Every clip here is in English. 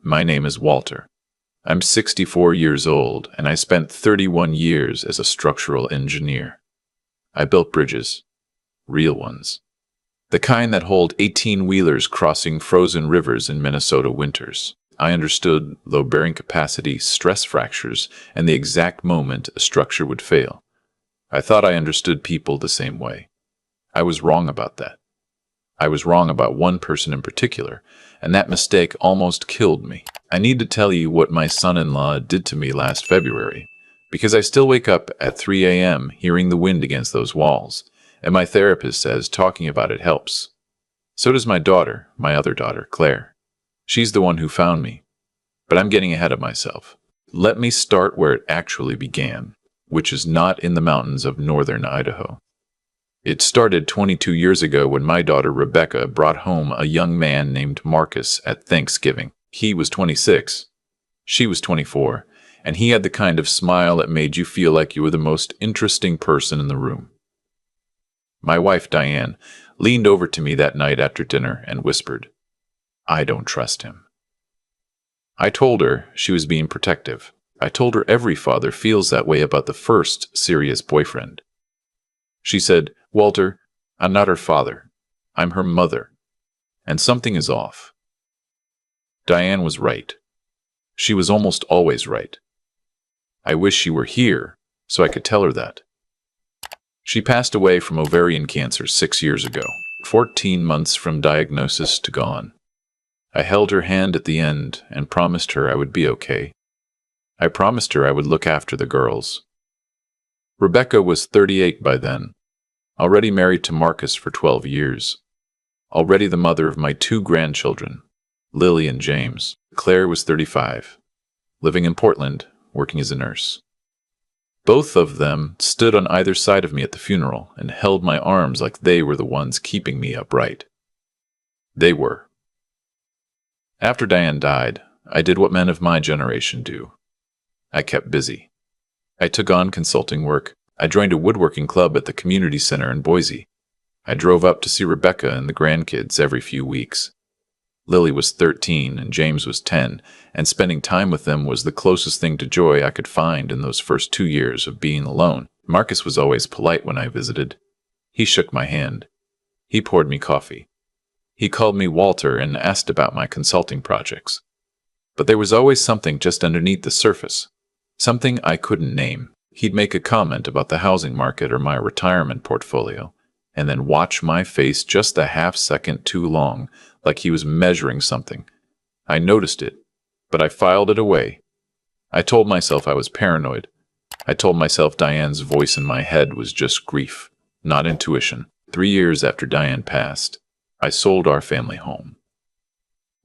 My name is Walter. I'm 64 years old, and I spent 31 years as a structural engineer. I built bridges. Real ones. The kind that hold 18-wheelers crossing frozen rivers in Minnesota winters. I understood load-bearing capacity, stress fractures, and the exact moment a structure would fail. I thought I understood people the same way. I was wrong about that. I was wrong about one person in particular, and that mistake almost killed me. I need to tell you what my son-in-law did to me last February, because I still wake up at 3 a.m. hearing the wind against those walls, and my therapist says talking about it helps. So does my daughter, my other daughter, Claire. She's the one who found me. But I'm getting ahead of myself. Let me start where it actually began, which is not in the mountains of northern Idaho. It started 22 years ago when my daughter Rebecca brought home a young man named Marcus at Thanksgiving. He was 26. She was 24, and he had the kind of smile that made you feel like you were the most interesting person in the room. My wife, Diane, leaned over to me that night after dinner and whispered, "I don't trust him." I told her she was being protective. I told her every father feels that way about the first serious boyfriend. She said, "Walter, I'm not her father. I'm her mother. And something is off." Diane was right. She was almost always right. I wish she were here so I could tell her that. She passed away from ovarian cancer 6 years ago, 14 months from diagnosis to gone. I held her hand at the end and promised her I would be okay. I promised her I would look after the girls. Rebecca was 38 by then, already married to Marcus for 12 years, already the mother of my 2 grandchildren, Lily and James. Claire was 35, living in Portland, working as a nurse. Both of them stood on either side of me at the funeral and held my arms like they were the ones keeping me upright. They were. After Diane died, I did what men of my generation do. I kept busy. I took on consulting work. I joined a woodworking club at the community center in Boise. I drove up to see Rebecca and the grandkids every few weeks. Lily was 13 and James was 10, and spending time with them was the closest thing to joy I could find in those first 2 years of being alone. Marcus was always polite when I visited. He shook my hand. He poured me coffee. He called me Walter and asked about my consulting projects. But there was always something just underneath the surface, something I couldn't name. He'd make a comment about the housing market or my retirement portfolio, and then watch my face just a half second too long, like he was measuring something. I noticed it, but I filed it away. I told myself I was paranoid. I told myself Diane's voice in my head was just grief, not intuition. 3 years after Diane passed, I sold our family home.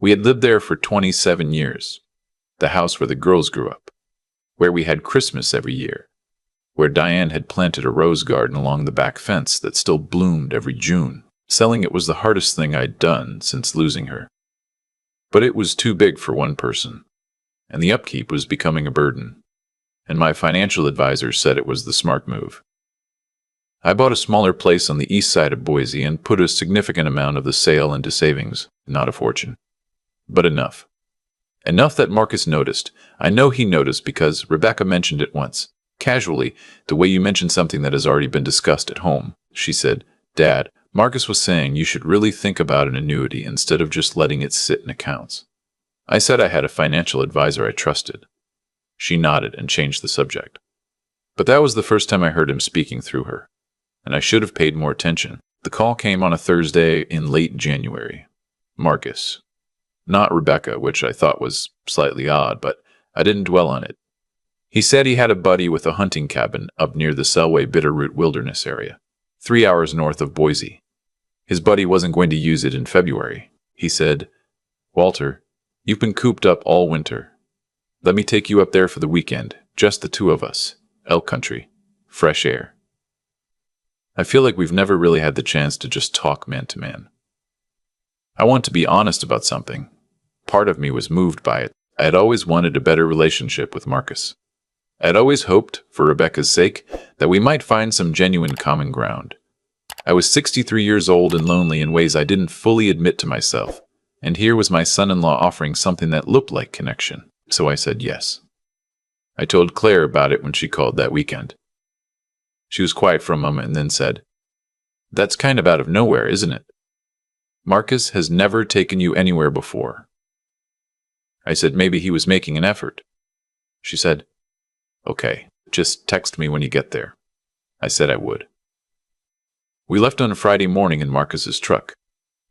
We had lived there for 27 years, the house where the girls grew up, where we had Christmas every year, where Diane had planted a rose garden along the back fence that still bloomed every June. Selling it was the hardest thing I'd done since losing her. But it was too big for one person, and the upkeep was becoming a burden, and my financial advisor said it was the smart move. I bought a smaller place on the east side of Boise and put a significant amount of the sale into savings, not a fortune, but enough. Enough that Marcus noticed. I know he noticed because Rebecca mentioned it once. Casually, the way you mention something that has already been discussed at home. She said, "Dad, Marcus was saying you should really think about an annuity instead of just letting it sit in accounts." I said I had a financial advisor I trusted. She nodded and changed the subject. But that was the first time I heard him speaking through her, and I should have paid more attention. The call came on a Thursday in late January. Marcus. Not Rebecca, which I thought was slightly odd, but I didn't dwell on it. He said he had a buddy with a hunting cabin up near the Selway Bitterroot Wilderness area, 3 hours north of Boise. His buddy wasn't going to use it in February. He said, "Walter, you've been cooped up all winter. Let me take you up there for the weekend, just the 2 of us. Elk country. Fresh air." I feel like we've never really had the chance to just talk man to man. I want to be honest about something. Part of me was moved by it. I had always wanted a better relationship with Marcus. I had always hoped, for Rebecca's sake, that we might find some genuine common ground. I was 63 years old and lonely in ways I didn't fully admit to myself, And here was my son-in-law offering something that looked like connection, so I said yes. I told Claire about it when she called that weekend. She was quiet for a moment and then said, "That's kind of out of nowhere, isn't it? Marcus has never taken you anywhere before." I said maybe he was making an effort. She said, "Okay, just text me when you get there." I said I would. We left on a Friday morning in Marcus's truck.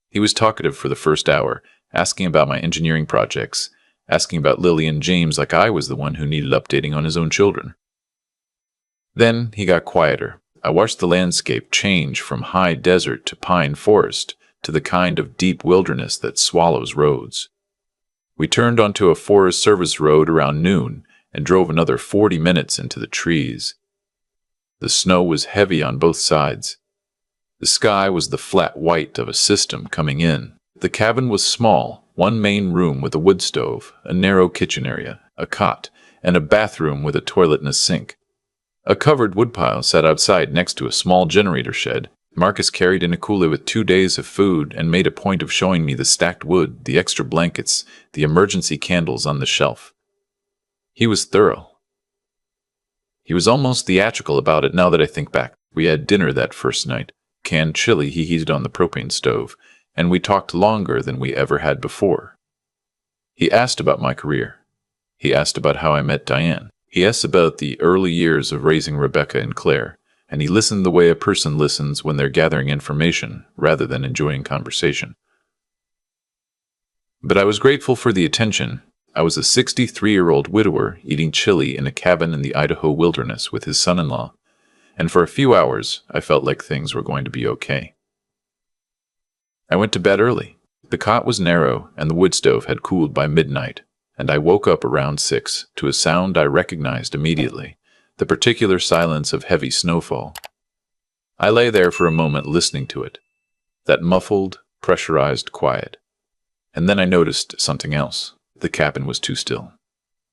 He was talkative for the first hour, asking about my engineering projects, asking about Lily and James like I was the one who needed updating on his own children. Then he got quieter. I watched the landscape change from high desert to pine forest to the kind of deep wilderness that swallows roads. We turned onto a Forest Service road around noon and drove another 40 minutes into the trees. The snow was heavy on both sides. The sky was the flat white of a system coming in. The cabin was small, one main room with a wood stove, a narrow kitchen area, a cot, and a bathroom with a toilet and a sink. A covered woodpile sat outside next to a small generator shed. Marcus carried in a cooler with 2 days of food and made a point of showing me the stacked wood, the extra blankets, the emergency candles on the shelf. He was thorough. He was almost theatrical about it now that I think back. We had dinner that first night, canned chili he heated on the propane stove, and we talked longer than we ever had before. He asked about my career. He asked about how I met Diane. He asked about the early years of raising Rebecca and Claire, and he listened the way a person listens when they're gathering information rather than enjoying conversation. But I was grateful for the attention. I was a 63-year-old widower eating chili in a cabin in the Idaho wilderness with his son-in-law, and for a few hours I felt like things were going to be okay. I went to bed early. The cot was narrow and the wood stove had cooled by midnight, and I woke up around 6 to a sound I recognized immediately, the particular silence of heavy snowfall. I lay there for a moment listening to it, that muffled, pressurized quiet. And then I noticed something else. The cabin was too still.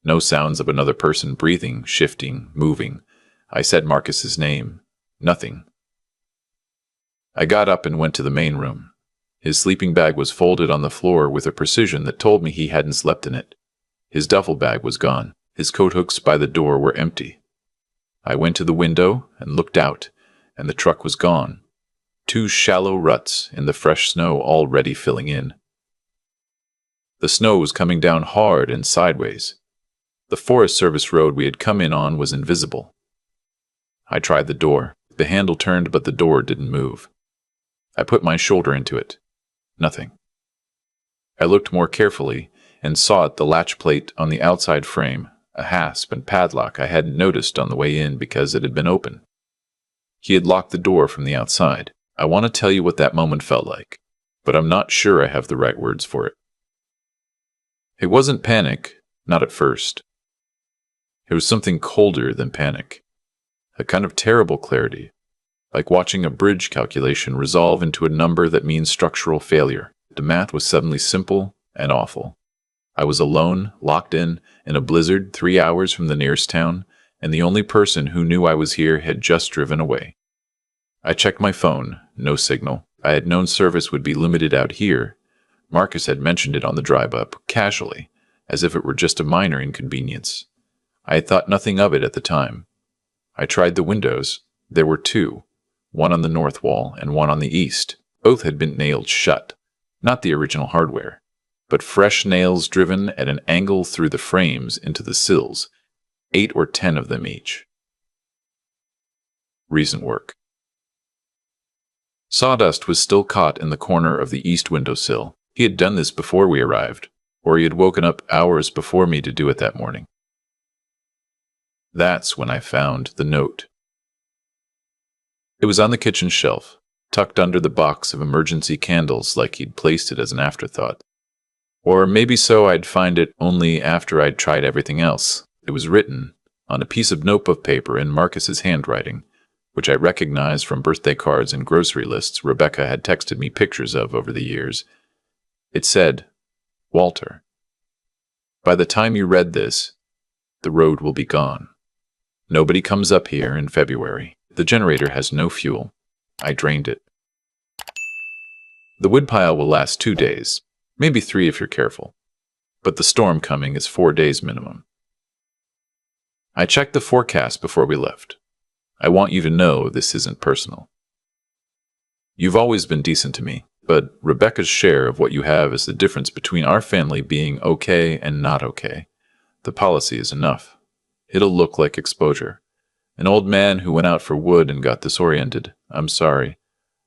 No sounds of another person breathing, shifting, moving. I said Marcus's name. Nothing. I got up and went to the main room. His sleeping bag was folded on the floor with a precision that told me he hadn't slept in it. His duffel bag was gone. His coat hooks by the door were empty. I went to the window and looked out, and the truck was gone. 2 shallow ruts in the fresh snow already filling in. The snow was coming down hard and sideways. The Forest Service road we had come in on was invisible. I tried the door. The handle turned, but the door didn't move. I put my shoulder into it. Nothing. I looked more carefully and saw the latch plate on the outside frame, a hasp and padlock I hadn't noticed on the way in because it had been open. He had locked the door from the outside. I want to tell you what that moment felt like, but I'm not sure I have the right words for it. It wasn't panic, not at first. It was something colder than panic, a kind of terrible clarity, like watching a bridge calculation resolve into a number that means structural failure. The math was suddenly simple and awful. I was alone, locked in a blizzard 3 hours from the nearest town, and the only person who knew I was here had just driven away. I checked my phone, no signal. I had known service would be limited out here. Marcus had mentioned it on the drive up, casually, as if it were just a minor inconvenience. I had thought nothing of it at the time. I tried the windows. There were 2, one on the north wall and one on the east. Both had been nailed shut, not the original hardware, but fresh nails driven at an angle through the frames into the sills, 8 or 10 of them each. Recent work. Sawdust was still caught in the corner of the east windowsill. He had done this before we arrived, or he had woken up hours before me to do it that morning. That's when I found the note. It was on the kitchen shelf, tucked under the box of emergency candles like he'd placed it as an afterthought. Or maybe so I'd find it only after I'd tried everything else. It was written on a piece of notebook paper in Marcus's handwriting, which I recognized from birthday cards and grocery lists Rebecca had texted me pictures of over the years. It said, "Walter, by the time you read this, the road will be gone. Nobody comes up here in February. The generator has no fuel. I drained it. The woodpile will last 2 days. Maybe 3 if you're careful. But the storm coming is 4 days minimum. I checked the forecast before we left. I want you to know this isn't personal. You've always been decent to me, but Rebecca's share of what you have is the difference between our family being okay and not okay. The policy is enough. It'll look like exposure. An old man who went out for wood and got disoriented. I'm sorry.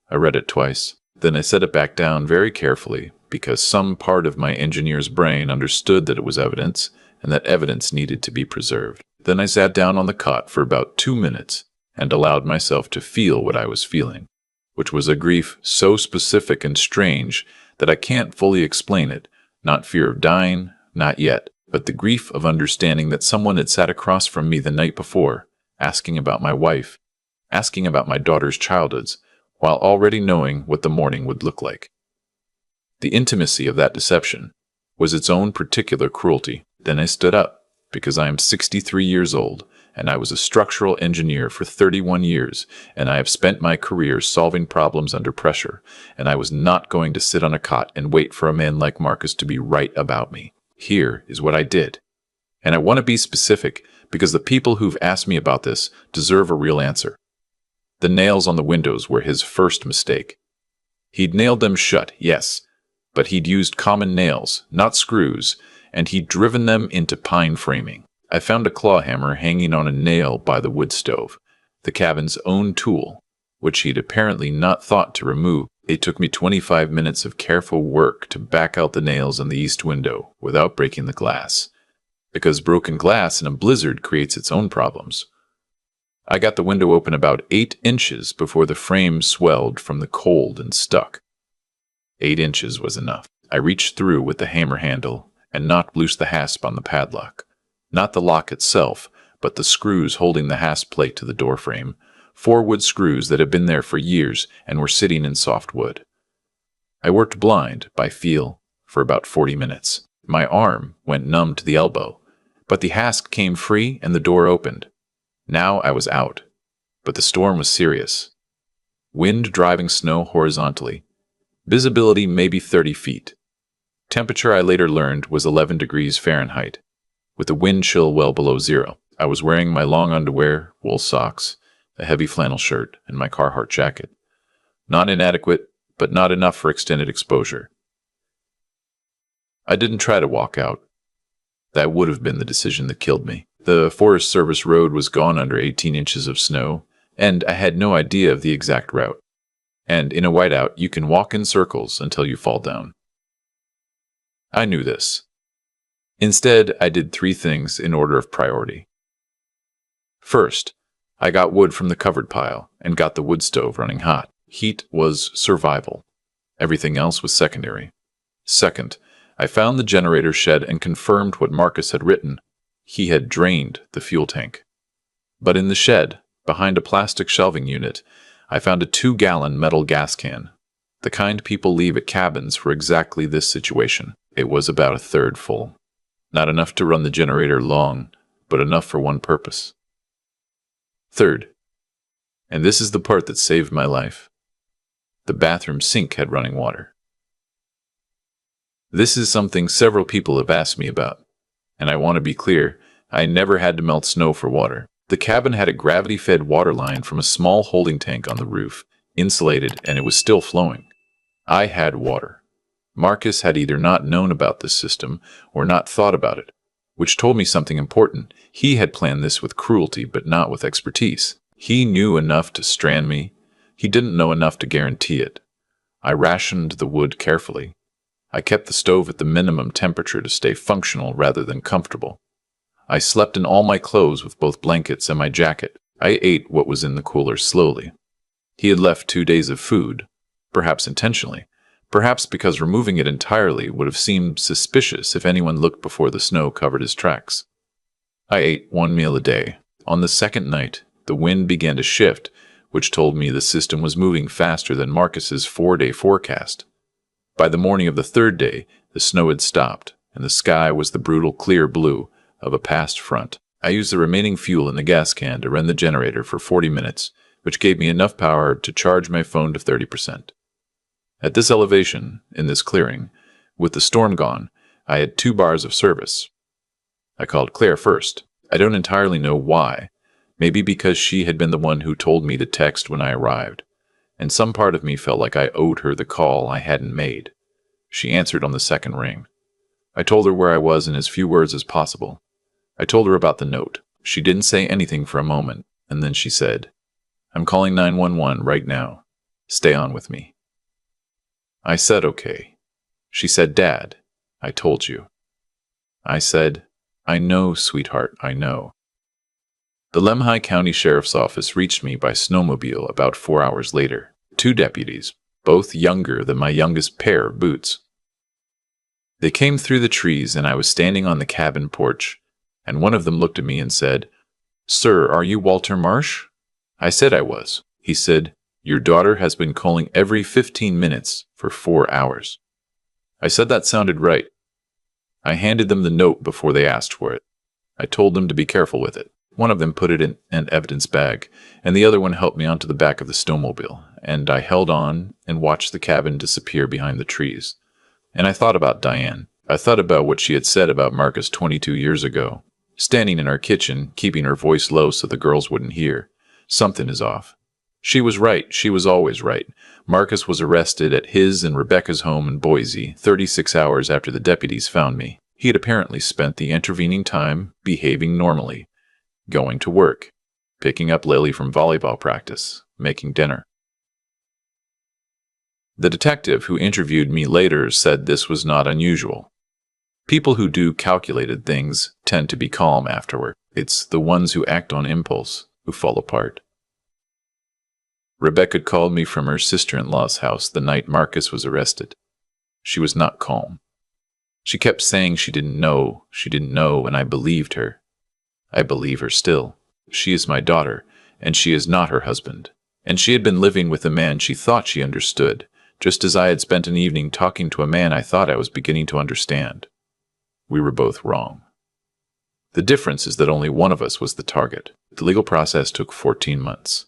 I read it twice. Then I set it back down very carefully because some part of my engineer's brain understood that it was evidence and that evidence needed to be preserved. Then I sat down on the cot for about 2 minutes and allowed myself to feel what I was feeling, which was a grief so specific and strange that I can't fully explain it. Not fear of dying, not yet, but the grief of understanding that someone had sat across from me the night before, asking about my wife, asking about my daughter's childhoods, while already knowing what the morning would look like. The intimacy of that deception was its own particular cruelty. Then I stood up, because I am 63 years old, and I was a structural engineer for 31 years, and I have spent my career solving problems under pressure, and I was not going to sit on a cot and wait for a man like Marcus to be right about me. Here is what I did. And I want to be specific, because the people who've asked me about this deserve a real answer. The nails on the windows were his first mistake. He'd nailed them shut, yes, but he'd used common nails, not screws, and he'd driven them into pine framing. I found a claw hammer hanging on a nail by the wood stove, the cabin's own tool, which he'd apparently not thought to remove. It took me 25 minutes of careful work to back out the nails on the east window without breaking the glass, because broken glass in a blizzard creates its own problems. I got the window open about 8 inches before the frame swelled from the cold and stuck. 8 inches was enough. I reached through with the hammer handle and knocked loose the hasp on the padlock. Not the lock itself, but the screws holding the hasp plate to the door frame. 4 wood screws that had been there for years and were sitting in soft wood. I worked blind, by feel, for about 40 minutes. My arm went numb to the elbow, but the hasp came free and the door opened. Now I was out, but the storm was serious. Wind driving snow horizontally. Visibility maybe 30 feet. Temperature I later learned was 11 degrees Fahrenheit, with the wind chill well below 0. I was wearing my long underwear, wool socks, a heavy flannel shirt, and my Carhartt jacket. Not inadequate, but not enough for extended exposure. I didn't try to walk out. That would have been the decision that killed me. The Forest Service road was gone under 18 inches of snow, and I had no idea of the exact route. And in a whiteout, you can walk in circles until you fall down. I knew this. Instead, I did 3 things in order of priority. First, I got wood from the covered pile and got the wood stove running hot. Heat was survival. Everything else was secondary. Second, I found the generator shed and confirmed what Marcus had written. He had drained the fuel tank. But in the shed, behind a plastic shelving unit, I found a 2-gallon metal gas can, the kind people leave at cabins for exactly this situation. It was about a third full. Not enough to run the generator long, but enough for one purpose. Third, and this is the part that saved my life, the bathroom sink had running water. This is something several people have asked me about. And I want to be clear, I never had to melt snow for water. The cabin had a gravity-fed water line from a small holding tank on the roof, insulated, and it was still flowing. I had water. Marcus had either not known about this system or not thought about it, which told me something important. He had planned this with cruelty, but not with expertise. He knew enough to strand me. He didn't know enough to guarantee it. I rationed the wood carefully. I kept the stove at the minimum temperature to stay functional rather than comfortable. I slept in all my clothes with both blankets and my jacket. I ate what was in the cooler slowly. He had left 2 days of food, perhaps intentionally, perhaps because removing it entirely would have seemed suspicious if anyone looked before the snow covered his tracks. I ate 1 meal a day. On the second night, the wind began to shift, which told me the system was moving faster than Marcus's 4-day forecast. By the morning of the 3rd day, the snow had stopped, and the sky was the brutal clear blue of a past front. I used the remaining fuel in the gas can to run the generator for 40 minutes, which gave me enough power to charge my phone to 30%. At this elevation, in this clearing, With the storm gone, I had 2 bars of service. I called Claire first. I don't entirely know why. Maybe because she had been the one who told me to text when I arrived, and some part of me felt like I owed her the call I hadn't made. She answered on the second ring. I told her where I was in as few words as possible. I told her about the note. She didn't say anything for a moment, and then she said, "I'm calling 911 right now. Stay on with me." I said, "Okay." She said, "Dad, I told you." I said, "I know, sweetheart, I know." The Lemhi County Sheriff's Office reached me by snowmobile about 4 hours later. 2 deputies, both younger than my youngest pair of boots. They came through the trees, and I was standing on the cabin porch, and one of them looked at me and said, "Sir, are you Walter Marsh?" I said I was. He said, "Your daughter has been calling every 15 minutes for 4 hours." I said that sounded right. I handed them the note before they asked for it. I told them to be careful with it. One of them put it in an evidence bag, and the other one helped me onto the back of the snowmobile, and I held on and watched the cabin disappear behind the trees. And I thought about Diane. I thought about what she had said about Marcus 22 years ago. Standing in our kitchen, keeping her voice low so the girls wouldn't hear. Something is off. She was right. She was always right. Marcus was arrested at his and Rebecca's home in Boise 36 hours after the deputies found me. He had apparently spent the intervening time behaving normally, going to work, picking up Lily from volleyball practice, making dinner. The detective who interviewed me later said this was not unusual. People who do calculated things tend to be calm afterward. It's the ones who act on impulse who fall apart. Rebecca called me from her sister-in-law's house the night Marcus was arrested. She was not calm. She kept saying she didn't know, and I believed her. I believe her still. She is my daughter, and she is not her husband. And she had been living with a man she thought she understood, just as I had spent an evening talking to a man I thought I was beginning to understand. We were both wrong. The difference is that only one of us was the target. The legal process took 14 months.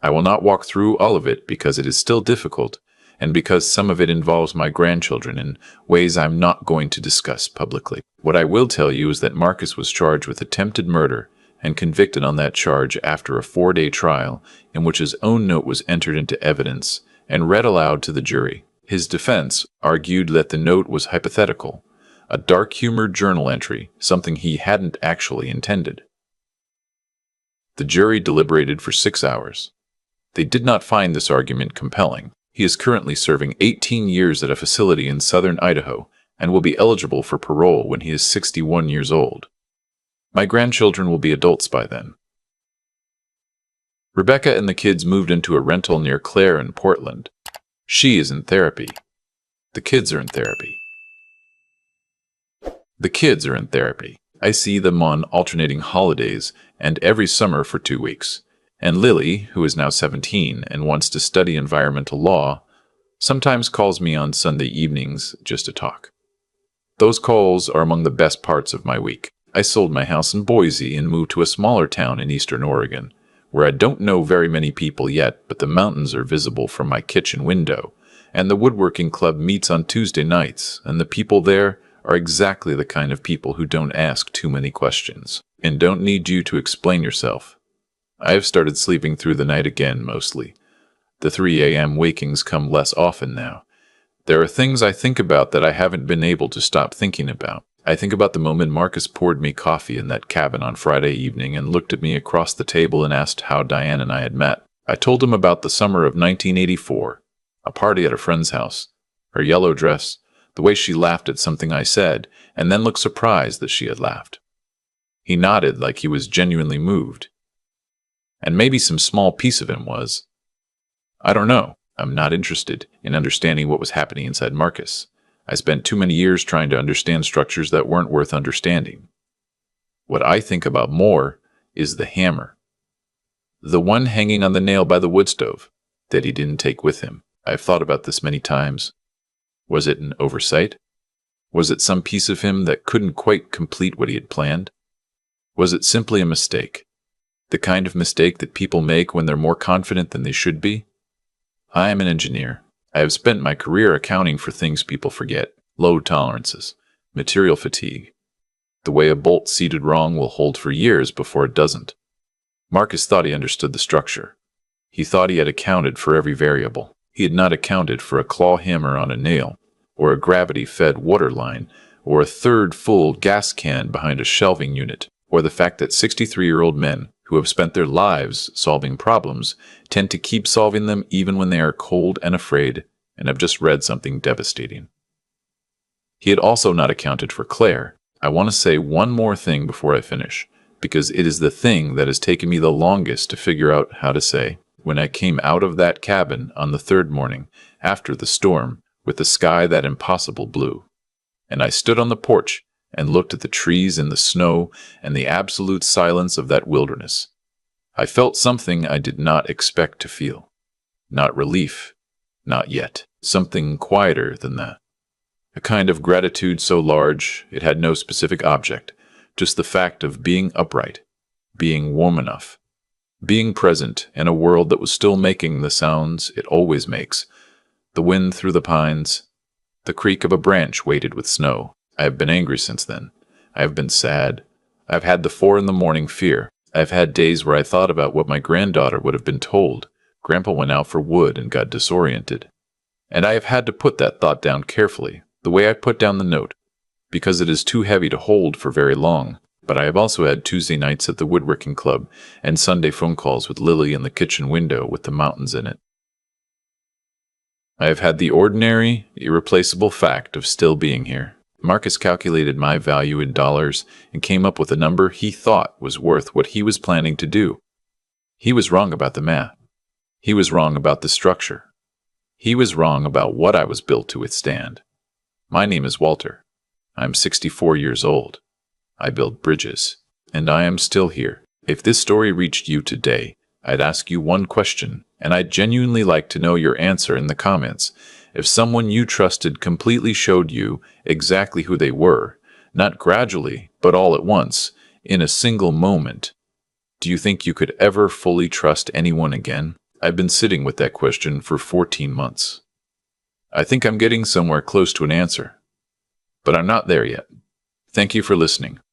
I will not walk through all of it because it is still difficult, and because some of it involves my grandchildren in ways I'm not going to discuss publicly. What I will tell you is that Marcus was charged with attempted murder and convicted on that charge after a 4-day trial in which his own note was entered into evidence and read aloud to the jury. His defense argued that the note was hypothetical, a dark-humored journal entry, something he hadn't actually intended. The jury deliberated for 6 hours. They did not find this argument compelling. He is currently serving 18 years at a facility in southern Idaho and will be eligible for parole when he is 61 years old. My grandchildren will be adults by then. Rebecca and the kids moved into a rental near Claire in Portland. She is in therapy. The kids are in therapy. The kids are in therapy. I see them on alternating holidays and every summer for 2 weeks. And Lily, who is now 17 and wants to study environmental law, sometimes calls me on Sunday evenings just to talk. Those calls are among the best parts of my week. I sold my house in Boise and moved to a smaller town in eastern Oregon, where I don't know very many people yet, but the mountains are visible from my kitchen window, and the woodworking club meets on Tuesday nights, and the people there are exactly the kind of people who don't ask too many questions and don't need you to explain yourself. I have started sleeping through the night again, mostly. The 3 a.m. wakings come less often now. There are things I think about that I haven't been able to stop thinking about. I think about the moment Marcus poured me coffee in that cabin on Friday evening and looked at me across the table and asked how Diane and I had met. I told him about the summer of 1984, a party at a friend's house, her yellow dress, the way she laughed at something I said, and then looked surprised that she had laughed. He nodded like he was genuinely moved. And maybe some small piece of him was. I don't know. I'm not interested in understanding what was happening inside Marcus. I spent too many years trying to understand structures that weren't worth understanding. What I think about more is the hammer. The one hanging on the nail by the wood stove that he didn't take with him. I've thought about this many times. Was it an oversight? Was it some piece of him that couldn't quite complete what he had planned? Was it simply a mistake? The kind of mistake that people make when they're more confident than they should be? I am an engineer. I have spent my career accounting for things people forget. low tolerances, material fatigue. The way a bolt seated wrong will hold for years before it doesn't. Marcus thought he understood the structure. He thought he had accounted for every variable. He had not accounted for a claw hammer on a nail, or a gravity-fed water line, or a third full gas can behind a shelving unit, or the fact that 63-year-old men who have spent their lives solving problems tend to keep solving them even when they are cold and afraid and have just read something devastating. He had also not accounted for Claire. I want to say one more thing before I finish, because it is the thing that has taken me the longest to figure out how to say. When I came out of that cabin on the third morning after the storm with the sky that impossible blue, and I stood on the porch and looked at the trees and the snow and the absolute silence of that wilderness, I felt something I did not expect to feel. Not relief, not yet. Something quieter than that. A kind of gratitude so large it had no specific object, just the fact of being upright, being warm enough, being present in a world that was still making the sounds it always makes, the wind through the pines, the creak of a branch weighted with snow. I have been angry since then. I have been sad. I have had the 4 a.m. fear. I have had days where I thought about what my granddaughter would have been told. Grandpa went out for wood and got disoriented. And I have had to put that thought down carefully, the way I put down the note, because it is too heavy to hold for very long. But I have also had Tuesday nights at the woodworking club and Sunday phone calls with Lily in the kitchen window with the mountains in it. I have had the ordinary, irreplaceable fact of still being here. Marcus calculated my value in dollars and came up with a number he thought was worth what he was planning to do. He was wrong about the math. He was wrong about the structure. He was wrong about what I was built to withstand. My name is Walter. I'm 64 years old. I build bridges, and I am still here. If this story reached you today, I'd ask you one question, and I'd genuinely like to know your answer in the comments. If someone you trusted completely showed you exactly who they were, not gradually, but all at once, in a single moment, do you think you could ever fully trust anyone again? I've been sitting with that question for 14 months. I think I'm getting somewhere close to an answer, but I'm not there yet. Thank you for listening.